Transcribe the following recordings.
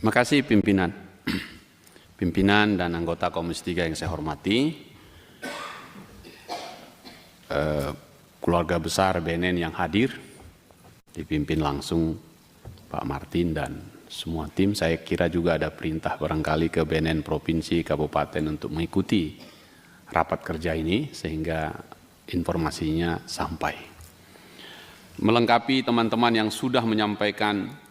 Terima kasih pimpinan. Pimpinan dan anggota Komisi 3 yang saya hormati, keluarga besar BNN yang hadir, dipimpin langsung Pak Martin dan semua tim. Saya kira juga ada perintah barangkali ke BNN Provinsi, Kabupaten untuk mengikuti rapat kerja ini sehingga informasinya sampai. Melengkapi teman-teman yang sudah menyampaikan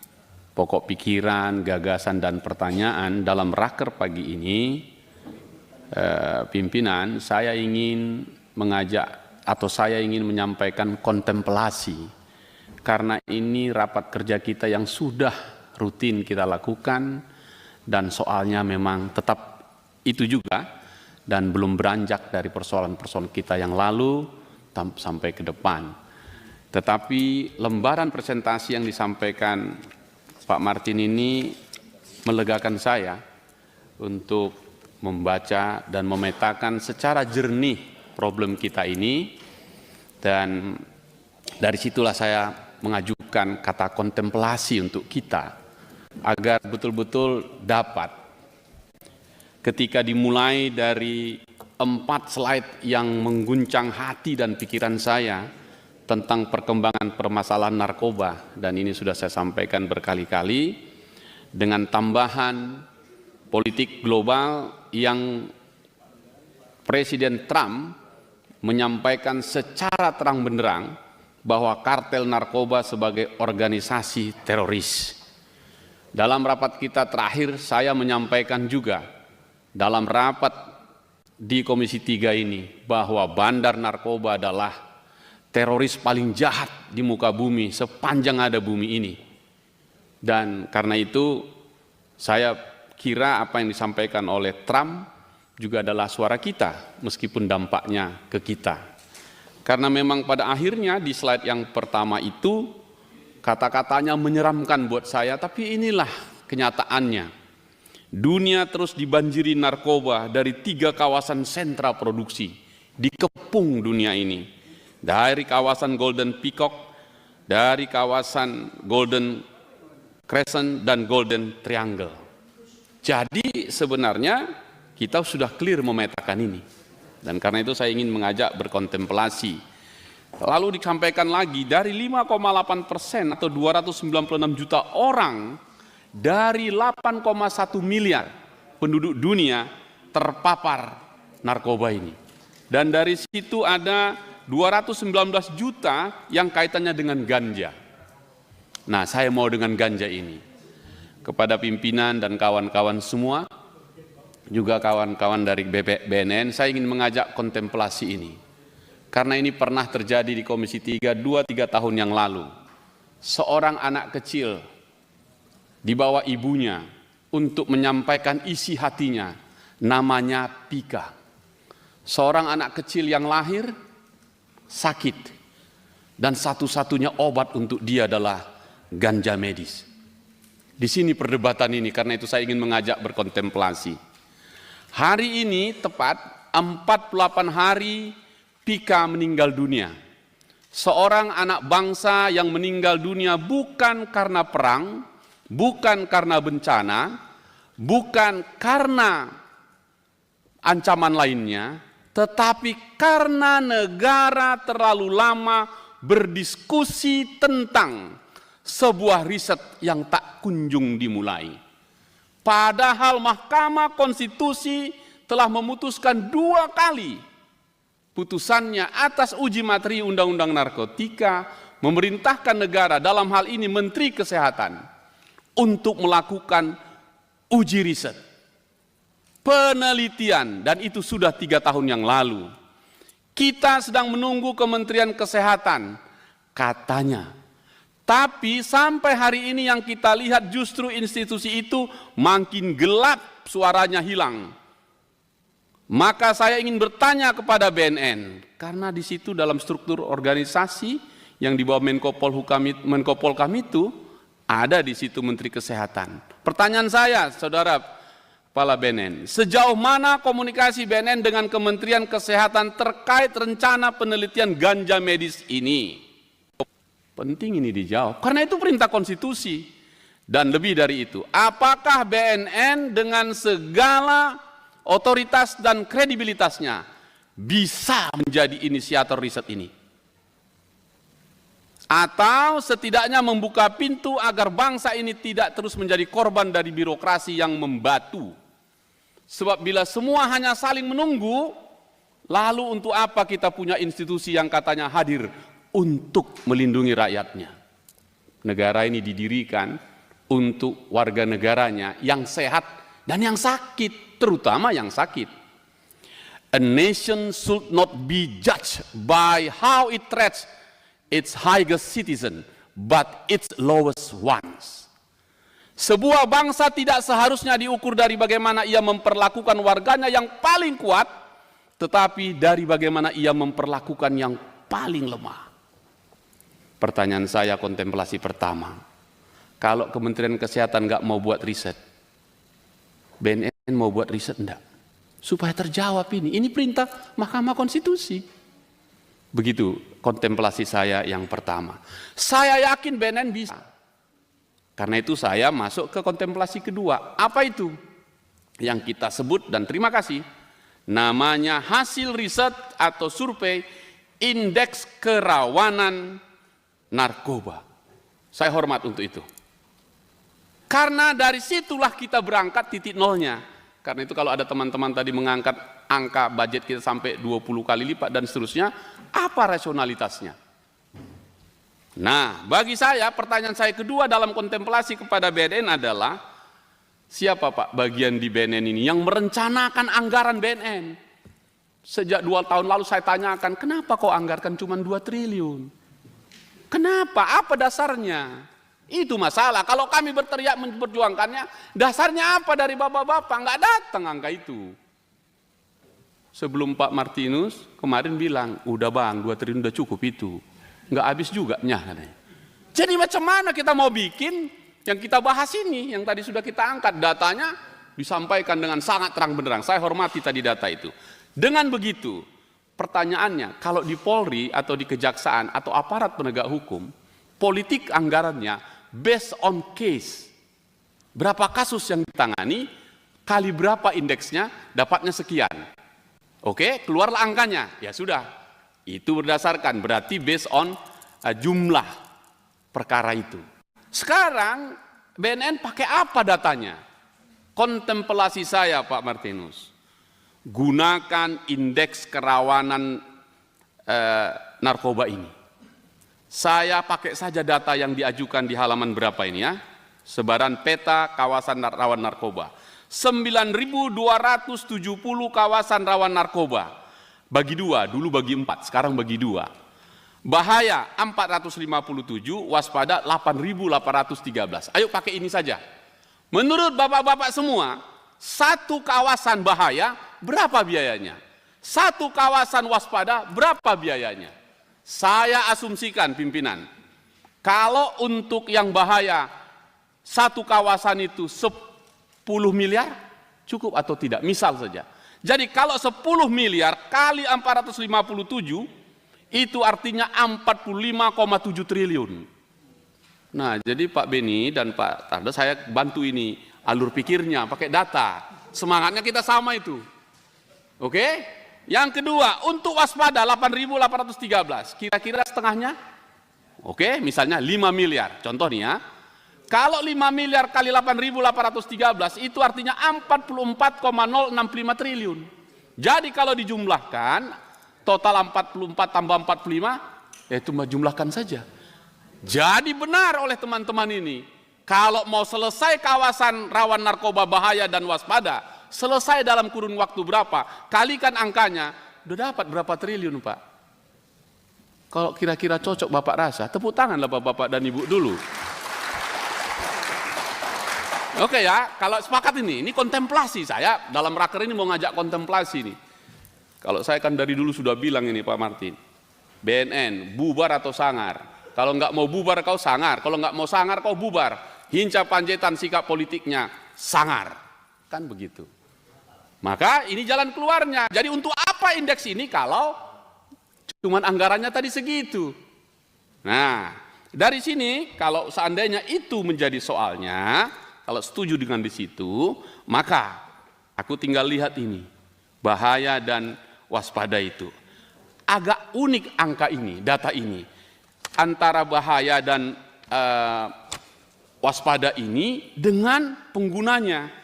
pokok pikiran, gagasan, dan pertanyaan dalam raker pagi ini, pimpinan, saya ingin mengajak atau saya ingin menyampaikan kontemplasi, karena ini rapat kerja kita yang sudah rutin kita lakukan, dan soalnya memang tetap itu juga, dan belum beranjak dari persoalan-persoalan kita yang lalu sampai ke depan. Tetapi lembaran presentasi yang disampaikan Pak Martin ini melegakan saya untuk membaca dan memetakan secara jernih problem kita ini, dan dari situlah saya mengajukan kata kontemplasi untuk kita agar betul-betul dapat ketika dimulai dari 4 slide yang mengguncang hati dan pikiran saya tentang perkembangan permasalahan narkoba, dan ini sudah saya sampaikan berkali-kali, dengan tambahan politik global yang Presiden Trump menyampaikan secara terang benderang bahwa kartel narkoba sebagai organisasi teroris. Dalam rapat kita terakhir saya menyampaikan juga dalam rapat di Komisi 3 ini bahwa bandar narkoba adalah teroris paling jahat di muka bumi sepanjang ada bumi ini. Dan karena itu saya kira apa yang disampaikan oleh Trump juga adalah suara kita meskipun dampaknya ke kita. Karena memang pada akhirnya di slide yang pertama itu kata-katanya menyeramkan buat saya, tapi inilah kenyataannya. Dunia terus dibanjiri narkoba dari 3 kawasan sentra produksi, dikepung dunia ini. Dari kawasan Golden Peacock, dari kawasan Golden Crescent, dan Golden Triangle. Jadi sebenarnya kita sudah clear memetakan ini. Dan karena itu saya ingin mengajak berkontemplasi. Lalu disampaikan lagi, dari 5,8% atau 296 juta orang dari 8,1 miliar penduduk dunia terpapar narkoba ini. Dan dari situ ada 219 juta yang kaitannya dengan ganja. Nah, saya mau dengan ganja ini. Kepada pimpinan dan kawan-kawan semua, juga kawan-kawan dari BNN, saya ingin mengajak kontemplasi ini. Karena ini pernah terjadi di Komisi 3 2-3 tahun yang lalu. Seorang anak kecil dibawa ibunya untuk menyampaikan isi hatinya, namanya Pika. Seorang anak kecil yang lahir sakit, dan satu-satunya obat untuk dia adalah ganja medis. Di sini perdebatan ini, karena itu saya ingin mengajak berkontemplasi. Hari ini tepat 48 hari Pika meninggal dunia. Seorang anak bangsa yang meninggal dunia bukan karena perang, bukan karena bencana, bukan karena ancaman lainnya, tetapi karena negara terlalu lama berdiskusi tentang sebuah riset yang tak kunjung dimulai. Padahal Mahkamah Konstitusi telah memutuskan 2 kali putusannya atas uji materi Undang-Undang Narkotika, memerintahkan negara, dalam hal ini Menteri Kesehatan, untuk melakukan uji riset, penelitian, dan itu sudah 3 tahun yang lalu. Kita sedang menunggu Kementerian Kesehatan, katanya. Tapi sampai hari ini yang kita lihat justru institusi itu makin gelap, suaranya hilang. Maka saya ingin bertanya kepada BNN, karena di situ dalam struktur organisasi yang di bawah Menko Polhukam itu ada di situ Menteri Kesehatan. Pertanyaan saya, Saudara Kepala BNN, sejauh mana komunikasi BNN dengan Kementerian Kesehatan terkait rencana penelitian ganja medis ini? Penting ini dijawab, karena itu perintah konstitusi. Dan lebih dari itu, apakah BNN dengan segala otoritas dan kredibilitasnya bisa menjadi inisiator riset ini? Atau setidaknya membuka pintu agar bangsa ini tidak terus menjadi korban dari birokrasi yang membatu? Sebab bila semua hanya saling menunggu, lalu untuk apa kita punya institusi yang katanya hadir untuk melindungi rakyatnya? Negara ini didirikan untuk warga negaranya yang sehat dan yang sakit, terutama yang sakit. A nation should not be judged by how it treats its highest citizen, but its lowest ones. Sebuah bangsa tidak seharusnya diukur dari bagaimana ia memperlakukan warganya yang paling kuat, tetapi dari bagaimana ia memperlakukan yang paling lemah. Pertanyaan saya, kontemplasi pertama, kalau Kementerian Kesehatan nggak mau buat riset, BNN mau buat riset enggak? Supaya terjawab ini perintah Mahkamah Konstitusi. Begitu kontemplasi saya yang pertama. Saya yakin BNN bisa. Karena itu saya masuk ke kontemplasi kedua. Apa itu? Yang kita sebut, dan terima kasih, namanya hasil riset atau survei indeks kerawanan narkoba. Saya hormat untuk itu. Karena dari situlah kita berangkat titik nolnya. Karena itu kalau ada teman-teman tadi mengangkat angka budget kita sampai 20 kali lipat dan seterusnya, apa rasionalitasnya? Nah, bagi saya pertanyaan saya kedua dalam kontemplasi kepada BNN adalah, siapa Pak bagian di BNN ini yang merencanakan anggaran BNN? Sejak 2 tahun lalu saya tanyakan, kenapa kok anggarkan cuma 2 triliun? Kenapa? Apa dasarnya? Itu masalah. Kalau kami berteriak memperjuangkannya, dasarnya apa dari bapak-bapak? Nggak datang angka itu. Sebelum Pak Martinus kemarin bilang, udah bang, 2 triliun udah cukup itu. Nggak habis juga katanya. Jadi macam mana kita mau bikin yang kita bahas ini, yang tadi sudah kita angkat, datanya disampaikan dengan sangat terang benderang. Saya hormati tadi data itu. Dengan begitu, pertanyaannya, kalau di Polri atau di Kejaksaan atau aparat penegak hukum, politik anggarannya based on case. Berapa kasus yang ditangani, kali berapa indeksnya, dapatnya sekian. Oke, keluarlah angkanya. Ya sudah, itu berdasarkan, berarti based on jumlah perkara itu. Sekarang BNN pakai apa datanya? Kontemplasi saya Pak Martinus, gunakan indeks kerawanan narkoba ini. Saya pakai saja data yang diajukan di halaman berapa ini ya, sebaran peta kawasan rawan narkoba. 9.270 kawasan rawan narkoba. Bagi 2, dulu bagi 4, sekarang bagi 2. Bahaya 457, waspada 8.813. Ayo pakai ini saja. Menurut bapak-bapak semua, satu kawasan bahaya berapa biayanya? Satu kawasan waspada berapa biayanya? Saya asumsikan pimpinan, kalau untuk yang bahaya satu kawasan itu 10 miliar cukup atau tidak? Misal saja. Jadi kalau 10 miliar kali 457 itu artinya 45,7 triliun. Nah, jadi Pak Beni dan Pak Tardo saya bantu ini alur pikirnya pakai data. Semangatnya kita sama itu. Oke? Yang kedua, untuk waspada 8.813, kira-kira setengahnya? Oke, misalnya 5 miliar, contoh nih ya. Kalau 5 miliar kali 8.813, itu artinya 44,065 triliun. Jadi kalau dijumlahkan, total 44 tambah 45, ya itu jumlahkan saja. Jadi benar oleh teman-teman ini, kalau mau selesai kawasan rawan narkoba bahaya dan waspada, selesai dalam kurun waktu berapa, kalikan angkanya, udah dapat berapa triliun Pak? Kalau kira-kira cocok Bapak rasa, tepuk tanganlah Bapak-bapak dan Ibu dulu. Oke ya, kalau sepakat ini kontemplasi. Saya dalam raker ini mau ngajak kontemplasi nih. Kalau saya kan dari dulu sudah bilang ini Pak Martin, BNN bubar atau sangar. Kalau nggak mau bubar kau sangar, kalau nggak mau sangar kau bubar. Hinca panjaitan sikap politiknya sangar, kan begitu. Maka ini jalan keluarnya. Jadi untuk apa indeks ini kalau cuman anggarannya tadi segitu? Nah, Dari sini kalau seandainya itu menjadi soalnya, kalau setuju dengan di situ, maka aku tinggal lihat ini, bahaya dan waspada itu. Agak unik angka ini, data ini. Antara bahaya dan waspada ini dengan penggunanya.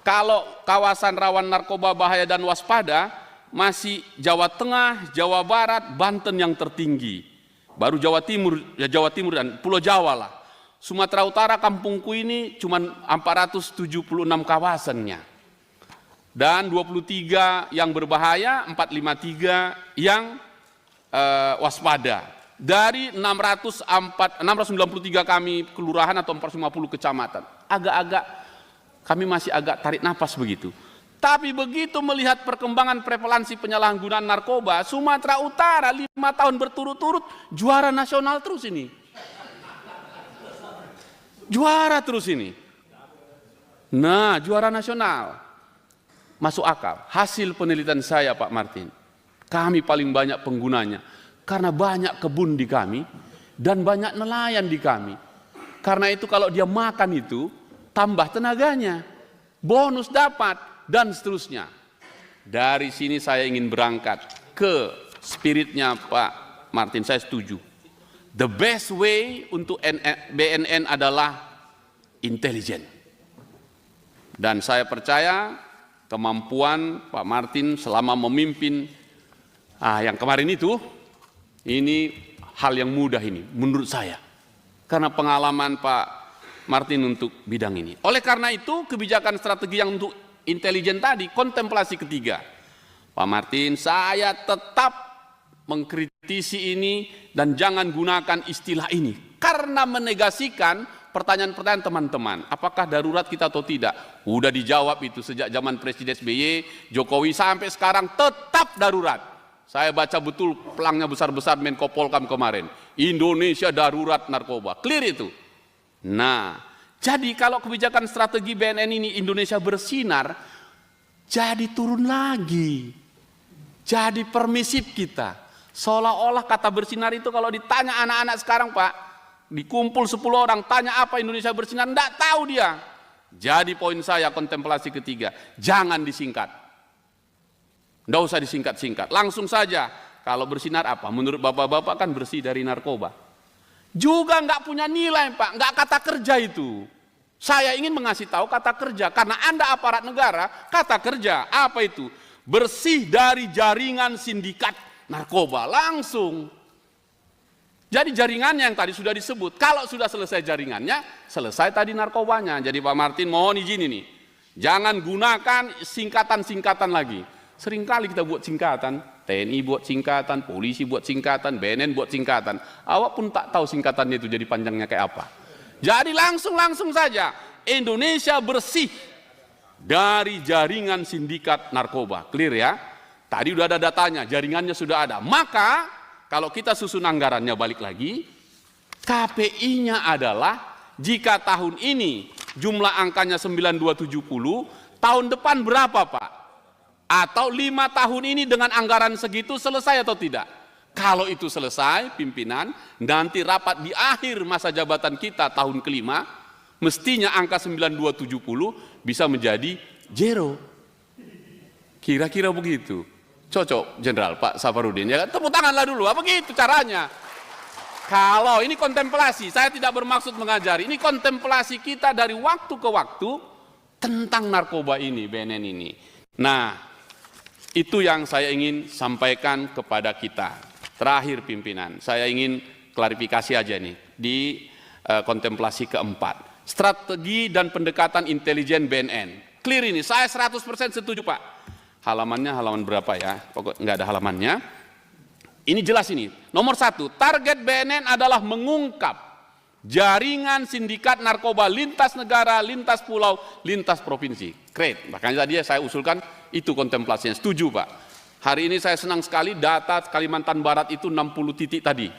Kalau kawasan rawan narkoba, bahaya dan waspada, masih Jawa Tengah, Jawa Barat, Banten yang tertinggi. Baru Jawa Timur, ya Jawa Timur dan Pulau Jawa lah. Sumatera Utara kampungku ini cuma 476 kawasannya. Dan 23 yang berbahaya, 453 yang waspada. Dari 693 kami kelurahan atau 450 kecamatan. Agak-agak kami masih agak tarik nafas begitu. Tapi begitu melihat perkembangan prevalensi penyalahgunaan narkoba, Sumatera Utara 5 tahun berturut-turut juara nasional terus ini. Juara terus ini. Nah, juara nasional. Masuk akal. Hasil penelitian saya, Pak Martin. Kami paling banyak penggunanya. Karena banyak kebun di kami dan banyak nelayan di kami. Karena itu kalau dia makan itu, tambah tenaganya. Bonus dapat. Dan seterusnya. Dari sini saya ingin berangkat ke spiritnya Pak Martin, saya setuju. The best way untuk BNN adalah intelijen. Dan saya percaya kemampuan Pak Martin selama memimpin yang kemarin itu, ini hal yang mudah ini menurut saya. Karena pengalaman Pak Martin untuk bidang ini. Oleh karena itu kebijakan strategi yang untuk intelijen tadi, kontemplasi ketiga. Pak Martin, saya tetap mengkritisi ini dan jangan gunakan istilah ini. Karena menegasikan pertanyaan-pertanyaan teman-teman. Apakah darurat kita atau tidak? Udah dijawab itu sejak zaman Presiden SBY, Jokowi sampai sekarang tetap darurat. Saya baca betul pelangnya besar-besar Menko Polkam kemarin. Indonesia darurat narkoba. Clear itu. Nah, jadi kalau kebijakan strategi BNN ini Indonesia bersinar, jadi turun lagi. Jadi permisif kita. Seolah-olah kata bersinar itu kalau ditanya anak-anak sekarang Pak, dikumpul 10 orang, tanya apa Indonesia bersinar, enggak tahu dia. Jadi poin saya kontemplasi ketiga, jangan disingkat. Enggak usah disingkat-singkat, langsung saja. Kalau bersinar apa? Menurut bapak-bapak kan bersih dari narkoba. Juga enggak punya nilai Pak, enggak kata kerja itu. Saya ingin mengasih tahu kata kerja, karena Anda aparat negara, kata kerja, apa itu? Bersih dari jaringan sindikat narkoba, langsung. Jadi jaringannya yang tadi sudah disebut, kalau sudah selesai jaringannya, selesai tadi narkobanya. Jadi Pak Martin mohon izin ini, jangan gunakan singkatan-singkatan lagi. Seringkali kita buat singkatan, TNI buat singkatan, polisi buat singkatan, BNN buat singkatan. Awak pun tak tahu singkatannya itu jadi panjangnya kayak apa. Jadi langsung saja, Indonesia bersih dari jaringan sindikat narkoba. Clear ya? Tadi udah ada datanya, jaringannya sudah ada. Maka kalau kita susun anggarannya balik lagi, KPI-nya adalah jika tahun ini jumlah angkanya 9270, tahun depan berapa Pak? Atau 5 tahun ini dengan anggaran segitu selesai atau tidak? Kalau itu selesai, pimpinan, nanti rapat di akhir masa jabatan kita tahun kelima, mestinya angka 9270 bisa menjadi zero. Kira-kira begitu. Cocok, Jenderal Pak Safarudin. Ya, tepuk tanganlah dulu, apa begitu caranya? Kalau ini kontemplasi, saya tidak bermaksud mengajari, ini kontemplasi kita dari waktu ke waktu tentang narkoba ini, BNN ini. Nah, itu yang saya ingin sampaikan kepada kita. Terakhir pimpinan, saya ingin klarifikasi aja nih di kontemplasi keempat. Strategi dan pendekatan intelijen BNN. Clear ini, saya 100% setuju Pak. Halamannya halaman berapa ya? Pokoknya nggak ada halamannya. Ini jelas ini. Nomor 1, target BNN adalah mengungkap jaringan sindikat narkoba lintas negara, lintas pulau, lintas provinsi. Great. Makanya tadi saya usulkan itu kontemplasinya. Setuju Pak. Hari ini saya senang sekali data Kalimantan Barat itu 60 titik tadi.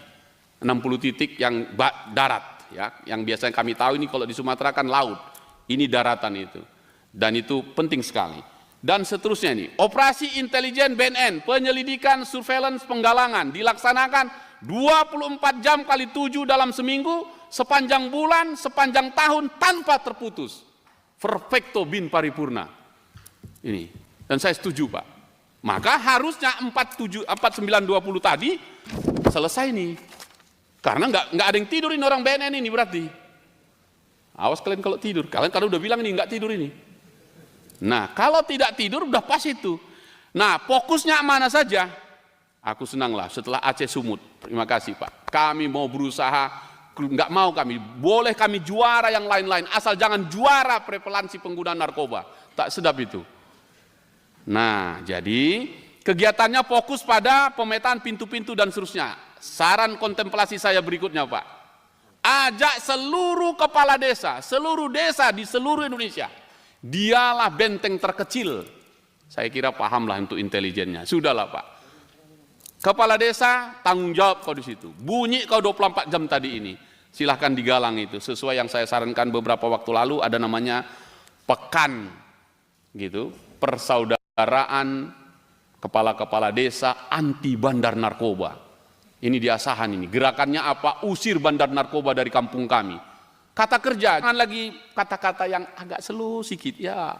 60 titik yang darat. Ya, yang biasanya kami tahu ini kalau di Sumatera kan laut. Ini daratan itu. Dan itu penting sekali. Dan seterusnya ini, operasi intelijen BNN, penyelidikan, surveillance, penggalangan dilaksanakan 24 jam kali 7 dalam seminggu, sepanjang bulan, sepanjang tahun, tanpa terputus. Perfecto bin paripurna. Ini. Dan saya setuju, Pak. Maka harusnya 4920 tadi selesai nih. Karena nggak ada yang tidur ini orang BNN ini berarti. Awas kalian kalau tidur. Kalian udah bilang ini nggak tidur ini. Nah, kalau tidak tidur udah pas itu. Nah, fokusnya mana saja? Aku senanglah setelah Aceh Sumut. Terima kasih, Pak. Kami mau berusaha, nggak mau kami. Boleh kami juara yang lain-lain, asal jangan juara prevalensi penggunaan narkoba. Tak sedap itu. Nah, jadi kegiatannya fokus pada pemetaan pintu-pintu dan seterusnya. Saran kontemplasi saya berikutnya, Pak. Ajak seluruh kepala desa, seluruh desa di seluruh Indonesia. Dialah benteng terkecil. Saya kira pahamlah untuk intelijennya. Sudahlah, Pak. Kepala desa tanggung jawab kau di situ. Bunyi kau 24 jam tadi ini. Silahkan digalang itu. Sesuai yang saya sarankan beberapa waktu lalu, ada namanya pekan gitu, persaudaraan kepala-kepala desa anti bandar narkoba. Ini diasahan ini. Gerakannya apa? Usir bandar narkoba dari kampung kami. Kata kerja, jangan lagi kata-kata yang agak slow sedikit ya.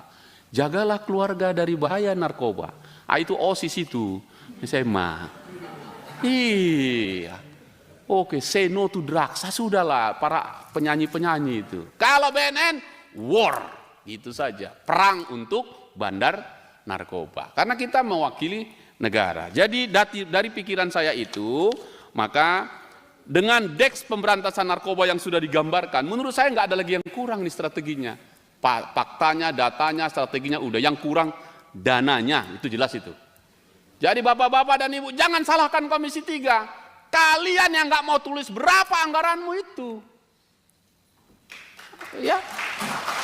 Jagalah keluarga dari bahaya narkoba. Itu OSIS itu, SMA. Iya. Oke, say no to drugs. Sudahlah para penyanyi-penyanyi itu. Kalau BNN, war. Itu saja. Perang untuk bandar narkoba. Karena kita mewakili negara. Jadi dari pikiran saya itu, maka dengan deks pemberantasan narkoba yang sudah digambarkan, menurut saya nggak ada lagi yang kurang nih strateginya. Faktanya, datanya, strateginya udah. Yang kurang dananya, itu jelas itu. Jadi bapak-bapak dan ibu, jangan salahkan Komisi 3. Kalian yang nggak mau tulis berapa anggaranmu itu. Ya,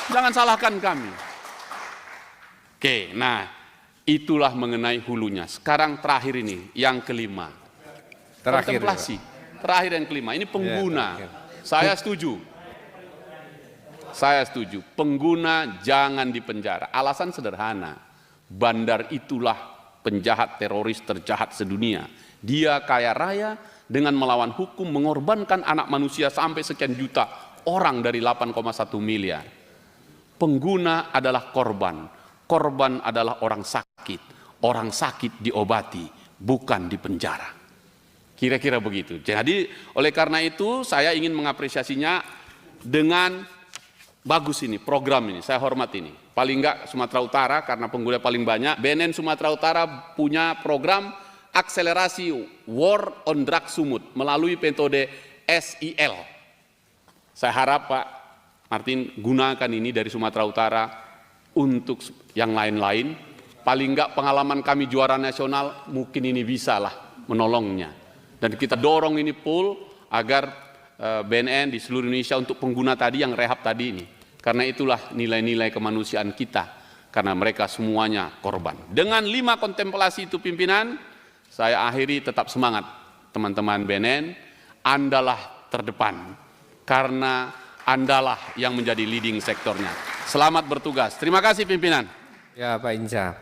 jangan salahkan kami. Oke, nah itulah mengenai hulunya. Sekarang terakhir ini, yang kelima. Terakhir, kontemplasi. Terakhir yang kelima, ini pengguna. Saya setuju. Saya setuju. Pengguna jangan dipenjara. Alasan sederhana. Bandar itulah penjahat teroris terjahat sedunia. Dia kaya raya dengan melawan hukum, mengorbankan anak manusia sampai sekian juta orang dari 8,1 miliar. Pengguna adalah korban. Korban adalah orang sakit. Orang sakit diobati, bukan dipenjara. Kira-kira begitu. Jadi oleh karena itu saya ingin mengapresiasinya dengan bagus ini, program ini. Saya hormat ini. Paling enggak Sumatera Utara karena pengguna paling banyak. BNN Sumatera Utara punya program akselerasi War on Drug Sumut melalui metode SIL. Saya harap Pak Martin gunakan ini dari Sumatera Utara untuk yang lain-lain. Paling enggak pengalaman kami juara nasional mungkin ini bisa lah menolongnya. Dan kita dorong ini full agar BNN di seluruh Indonesia untuk pengguna tadi yang rehab tadi ini. Karena itulah nilai-nilai kemanusiaan kita. Karena mereka semuanya korban. Dengan 5 kontemplasi itu pimpinan, saya akhiri tetap semangat teman-teman BNN. Andalah terdepan. Karena Andalah yang menjadi leading sektornya. Selamat bertugas. Terima kasih pimpinan. Ya Pak Inca.